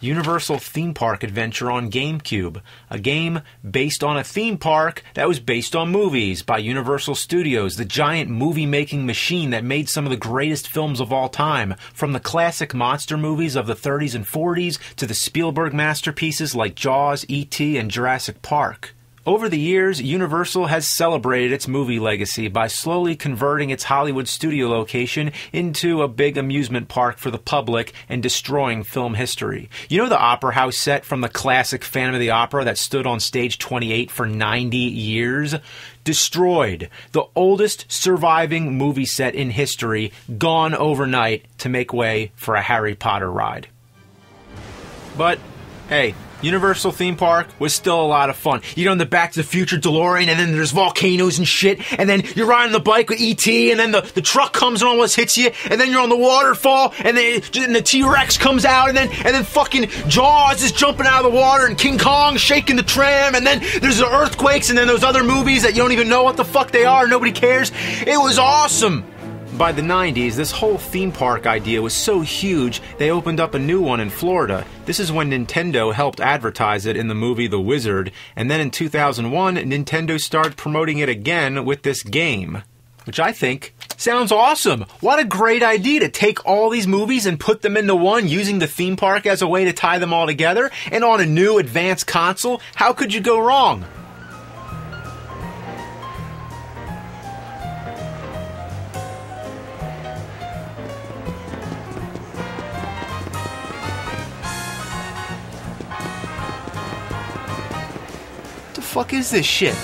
Universal Theme Park Adventure on Gamecube, a game based on a theme park that was based on movies by Universal Studios, the giant movie-making machine that made some of the greatest films of all time, from the classic monster movies of the 30s and 40s to the Spielberg masterpieces like Jaws, E.T., and Jurassic Park. Over the years, Universal has celebrated its movie legacy by slowly converting its Hollywood studio location into a big amusement park for the public and destroying film history. You know the Opera House set from the classic Phantom of the Opera that stood on stage 28 for 90 years? Destroyed. The oldest surviving movie set in history, gone overnight to make way for a Harry Potter ride. But, hey, Universal Theme Park was still a lot of fun. You go in the Back to the Future DeLorean, and then there's volcanoes and shit, and then you're riding the bike with E.T., and then the truck comes and almost hits you, and then you're on the waterfall, and then the T-Rex comes out, and then fucking Jaws is jumping out of the water, and King Kong shaking the tram, and then there's the earthquakes, and then those other movies that you don't even know what the fuck they are, nobody cares. It was awesome! By the 90s, this whole theme park idea was so huge, they opened up a new one in Florida. This is when Nintendo helped advertise it in the movie The Wizard, and then in 2001, Nintendo started promoting it again with this game, which I think sounds awesome. What a great idea to take all these movies and put them into one, using the theme park as a way to tie them all together, and on a new advanced console. How could you go wrong? What the fuck is this shit?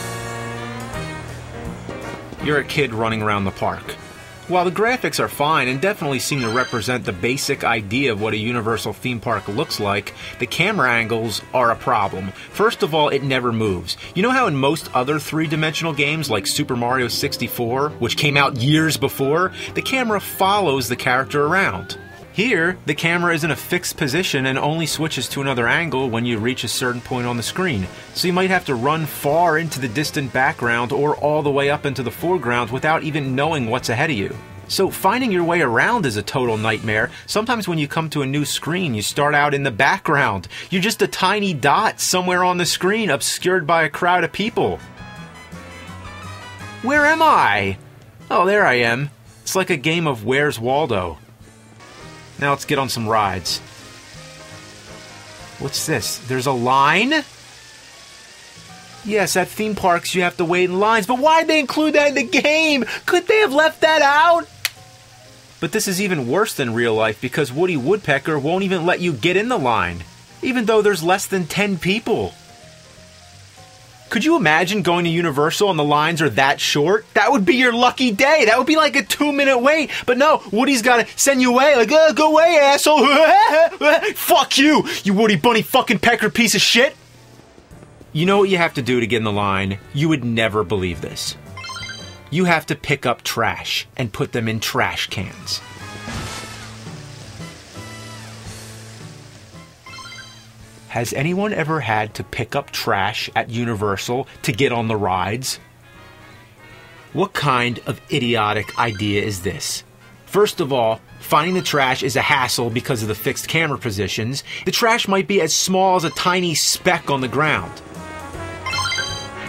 You're a kid running around the park. While the graphics are fine and definitely seem to represent the basic idea of what a Universal theme park looks like, the camera angles are a problem. First of all, it never moves. You know how in most other three-dimensional games like Super Mario 64, which came out years before, the camera follows the character around. Here, the camera is in a fixed position and only switches to another angle when you reach a certain point on the screen. So you might have to run far into the distant background or all the way up into the foreground without even knowing what's ahead of you. So finding your way around is a total nightmare. Sometimes when you come to a new screen, you start out in the background. You're just a tiny dot somewhere on the screen, obscured by a crowd of people. Where am I? Oh, there I am. It's like a game of Where's Waldo. Now let's get on some rides. What's this? There's a line? Yes, at theme parks you have to wait in lines, but why'd they include that in the game? Could they have left that out? But this is even worse than real life because Woody Woodpecker won't even let you get in the line, even though there's less than 10 people. Could you imagine going to Universal and the lines are that short? That would be your lucky day. That would be like a 2-minute wait. But no, Woody's gotta send you away. Like, go away, asshole. Fuck you, you Woody Bunny fucking Pecker piece of shit. You know what you have to do to get in the line? You would never believe this. You have to pick up trash and put them in trash cans. Has anyone ever had to pick up trash at Universal to get on the rides? What kind of idiotic idea is this? First of all, finding the trash is a hassle because of the fixed camera positions. The trash might be as small as a tiny speck on the ground.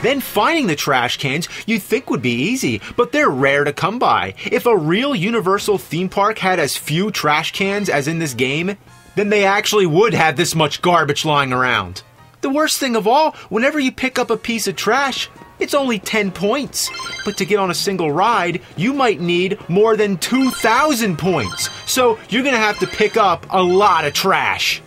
Then finding the trash cans you'd think would be easy, but they're rare to come by. If a real Universal theme park had as few trash cans as in this game, then they actually would have this much garbage lying around. The worst thing of all, whenever you pick up a piece of trash, it's only 10 points. But to get on a single ride, you might need more than 2,000 points. So you're gonna have to pick up a lot of trash.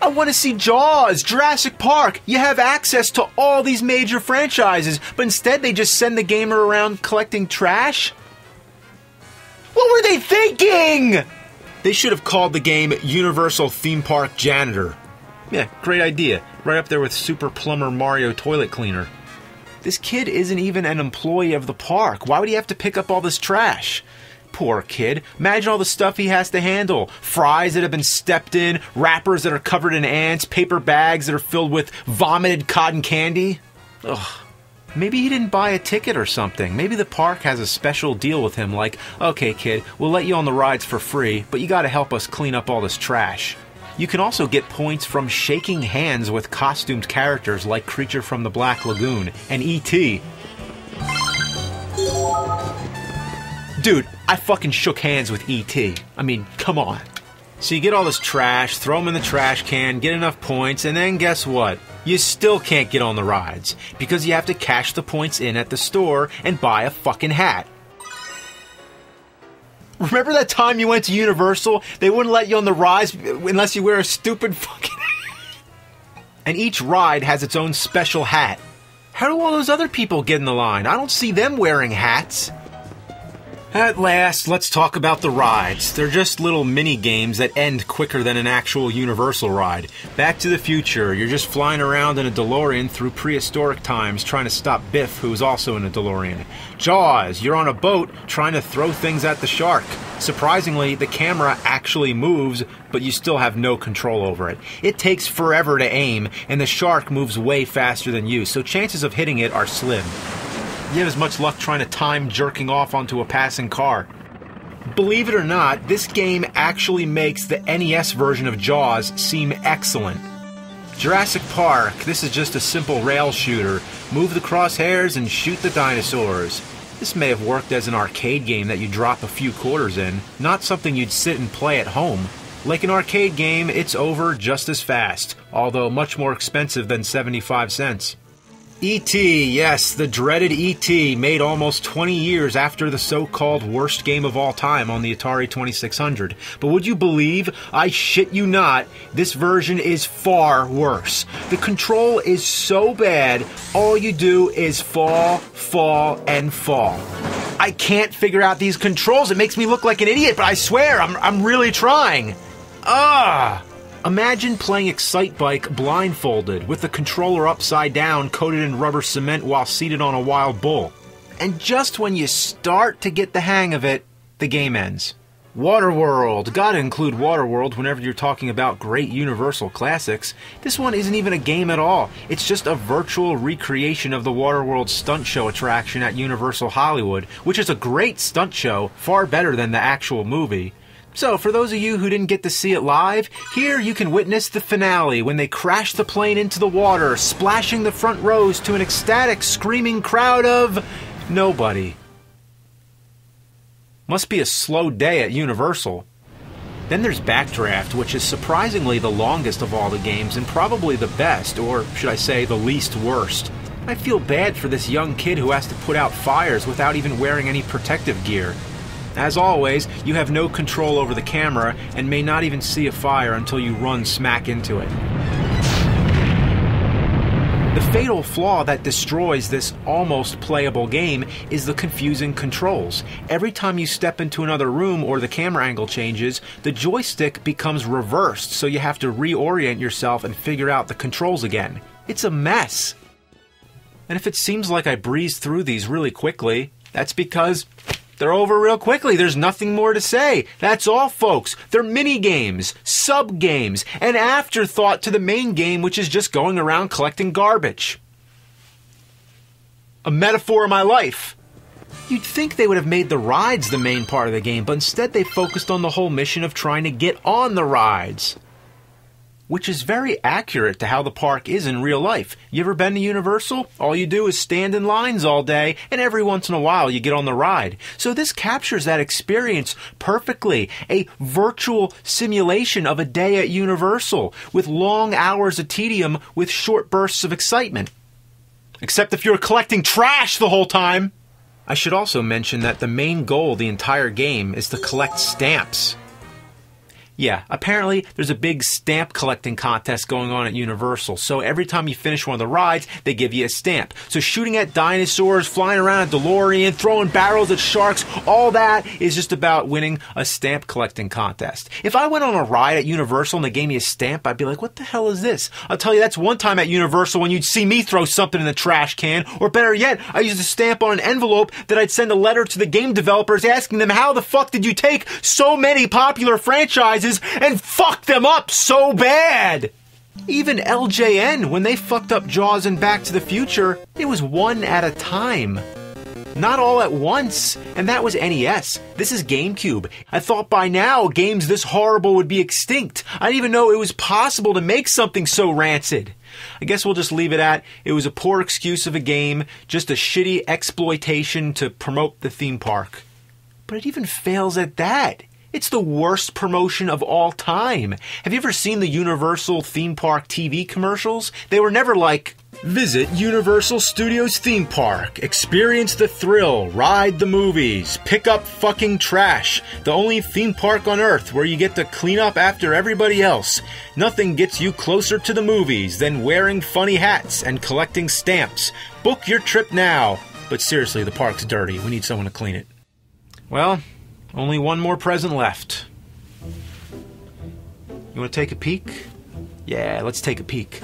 I want to see Jaws, Jurassic Park. You have access to all these major franchises, but instead they just send the gamer around collecting trash? What were they thinking? They should have called the game Universal Theme Park Janitor. Yeah, great idea. Right up there with Super Plumber Mario Toilet Cleaner. This kid isn't even an employee of the park. Why would he have to pick up all this trash? Poor kid. Imagine all the stuff he has to handle. Fries that have been stepped in, wrappers that are covered in ants, paper bags that are filled with vomited cotton candy. Ugh. Maybe he didn't buy a ticket or something. Maybe the park has a special deal with him like, okay kid, we'll let you on the rides for free, but you gotta help us clean up all this trash. You can also get points from shaking hands with costumed characters like Creature from the Black Lagoon and E.T. Dude, I fucking shook hands with E.T. I mean, come on. So you get all this trash, throw them in the trash can, get enough points, and then guess what? You still can't get on the rides, because you have to cash the points in at the store and buy a fucking hat. Remember that time you went to Universal? They wouldn't let you on the rides unless you wear a stupid fucking hat. And each ride has its own special hat. How do all those other people get in the line? I don't see them wearing hats. At last, let's talk about the rides. They're just little mini-games that end quicker than an actual Universal ride. Back to the Future, you're just flying around in a DeLorean through prehistoric times trying to stop Biff, who is also in a DeLorean. Jaws, you're on a boat trying to throw things at the shark. Surprisingly, the camera actually moves, but you still have no control over it. It takes forever to aim, and the shark moves way faster than you, so chances of hitting it are slim. You have as much luck trying to time jerking off onto a passing car. Believe it or not, this game actually makes the NES version of Jaws seem excellent. Jurassic Park, this is just a simple rail shooter. Move the crosshairs and shoot the dinosaurs. This may have worked as an arcade game that you drop a few quarters in, not something you'd sit and play at home. Like an arcade game, it's over just as fast, although much more expensive than 75 cents. E.T., yes, the dreaded E.T., made almost 20 years after the so-called worst game of all time on the Atari 2600. But would you believe, I shit you not, this version is far worse. The control is so bad, all you do is fall, fall, and fall. I can't figure out these controls, it makes me look like an idiot, but I swear, I'm really trying. Imagine playing Excitebike blindfolded, with the controller upside down coated in rubber cement while seated on a wild bull. And just when you start to get the hang of it, the game ends. Waterworld. Gotta include Waterworld whenever you're talking about great Universal classics. This one isn't even a game at all. It's just a virtual recreation of the Waterworld stunt show attraction at Universal Hollywood, which is a great stunt show, far better than the actual movie. So, for those of you who didn't get to see it live, here you can witness the finale when they crash the plane into the water, splashing the front rows to an ecstatic, screaming crowd of nobody. Must be a slow day at Universal. Then there's Backdraft, which is surprisingly the longest of all the games and probably the best, or should I say the least worst. I feel bad for this young kid who has to put out fires without even wearing any protective gear. As always, you have no control over the camera and may not even see a fire until you run smack into it. The fatal flaw that destroys this almost playable game is the confusing controls. Every time you step into another room or the camera angle changes, the joystick becomes reversed, so you have to reorient yourself and figure out the controls again. It's a mess. And if it seems like I breezed through these really quickly, that's because they're over real quickly. There's nothing more to say. That's all, folks. They're mini-games, sub-games, an afterthought to the main game, which is just going around collecting garbage. A metaphor of my life. You'd think they would have made the rides the main part of the game, but instead they focused on the whole mission of trying to get on the rides. Which is very accurate to how the park is in real life. You ever been to Universal? All you do is stand in lines all day, and every once in a while you get on the ride. So this captures that experience perfectly. A virtual simulation of a day at Universal, with long hours of tedium with short bursts of excitement. Except if you're collecting trash the whole time! I should also mention that the main goal of the entire game is to collect stamps. Yeah, apparently there's a big stamp collecting contest going on at Universal. So every time you finish one of the rides, they give you a stamp. So shooting at dinosaurs, flying around a DeLorean, throwing barrels at sharks, all that is just about winning a stamp collecting contest. If I went on a ride at Universal and they gave me a stamp, I'd be like, what the hell is this? I'll tell you, that's one time at Universal when you'd see me throw something in the trash can. Or better yet, I used a stamp on an envelope that I'd send a letter to the game developers asking them, how the fuck did you take so many popular franchises and fuck them up so bad? Even LJN, when they fucked up Jaws and Back to the Future, it was one at a time. Not all at once, and that was NES. This is Gamecube. I thought by now games this horrible would be extinct. I didn't even know it was possible to make something so rancid. I guess we'll just leave it at, it was a poor excuse of a game, just a shitty exploitation to promote the theme park. But it even fails at that. It's the worst promotion of all time. Have you ever seen the Universal theme park TV commercials? They were never like, visit Universal Studios theme park, experience the thrill, ride the movies, pick up fucking trash, the only theme park on earth where you get to clean up after everybody else. Nothing gets you closer to the movies than wearing funny hats and collecting stamps. Book your trip now. But seriously, the park's dirty. We need someone to clean it. Well, only one more present left. You want to take a peek? Yeah, let's take a peek.